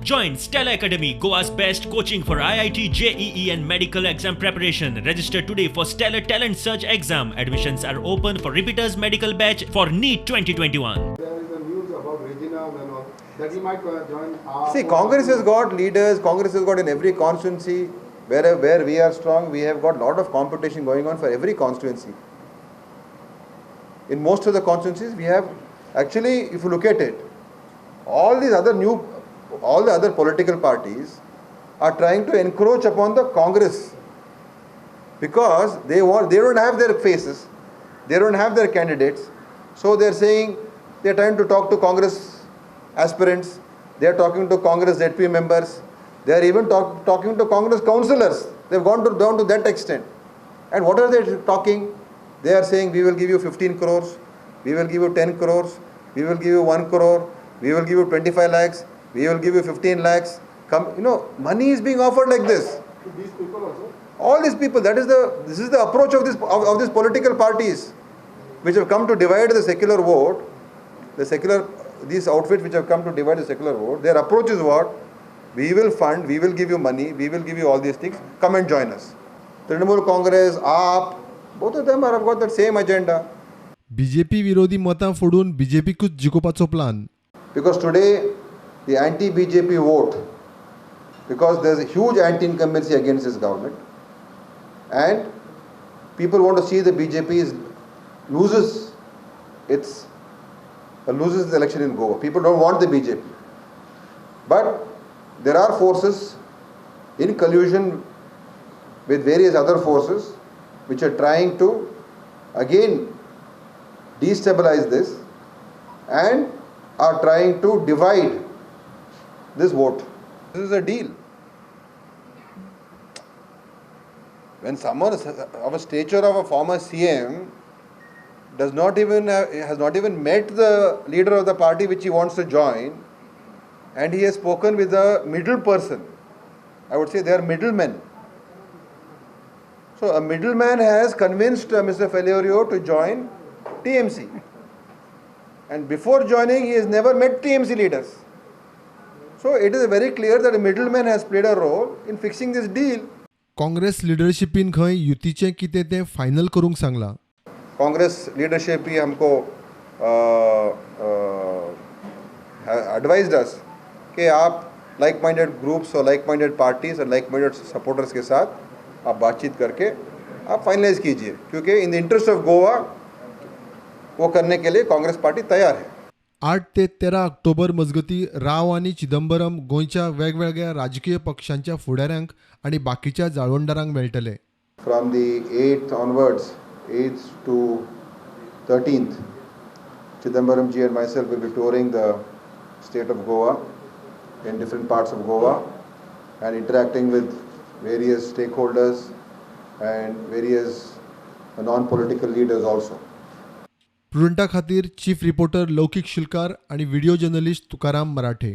Join Stella Academy, Goa's best coaching for IIT, JEE and medical exam preparation. Register today for Stellar Talent Search exam. Admissions are open for repeaters medical batch for NEET 2021. There is a news about Regina and all that he might join our... See, Congress has got leaders, Congress has got in every constituency, where we are strong, we have got a lot of competition going on for every constituency. In most of the constituencies, we have, actually, if you look at it, all the other political parties are trying to encroach upon the Congress because they don't have their faces, they don't have their candidates, so they're saying they're trying to talk to Congress aspirants, they're talking to Congress ZP members, they're even talking to Congress councillors. They've gone down to that extent. And what are they talking? They are saying we will give you 15 crores, we will give you 10 crores, we will give you 1 crore, we will give you 25 lakhs, we will give you 15 lakhs. Money is being offered like this. To these people also? All these people, this is the approach of these political parties which have come to divide the secular vote, these outfits which have come to divide the secular vote. Their approach is what? We will fund, we will give you money, we will give you all these things, come and join us. Trinamool Congress, AAP, both of them have got that same agenda. BJP विरोधी मतां फोडून बीजेपीकूच जिखोवपाचो plan. Because today, the anti-BJP vote, because there is a huge anti-incumbency against this government, and people want to see the BJP loses the election in Goa. People don't want the BJP. But there are forces in collusion with various other forces which are trying to again destabilize this and are trying to divide this vote. This is a deal. When someone of a stature of a former CM has not even met the leader of the party which he wants to join, and he has spoken with a middle person, I would say they are middlemen. So a middleman has convinced Mr. Feliorio to join TMC. And before joining, he has never met TMC leaders. So it is very clear that a middleman has played a role in fixing this deal. Congress लिडरशिपीन खंय युतीचें कितें तें final करूंक सांगलां. Congress leadership ही हमको advised अस कि आप लाइक माइंडेड ग्रुप्स और लाइक माइंडेड पार्टीज और लाइक माइंडेड सपोर्टर्स के साथ आप बातचीत करके आप फाइनलाइज कीजिए, क्योंकि in the interest of Goa वो करने के लिए कांग्रेस पार्टी तयार है. 8 ते 13 ऑक्टोबर मजगती राव आनी चिदंबरम गोंयच्या वेगवेगळ्या राजकीय पक्षांच्या फुडाऱ्यांक आनी बाकीच्या जाळवणदारांक मेळटले. From the 8th onwards, 8th to 13th, Chidambaram ji and myself will be touring the state of Goa in different parts of Goa and interacting with various stakeholders and various non-political leaders also. प्रुडंटा खातीर chief reporter लौकीक शिलकार आणि video journalist Tukaram मराठे.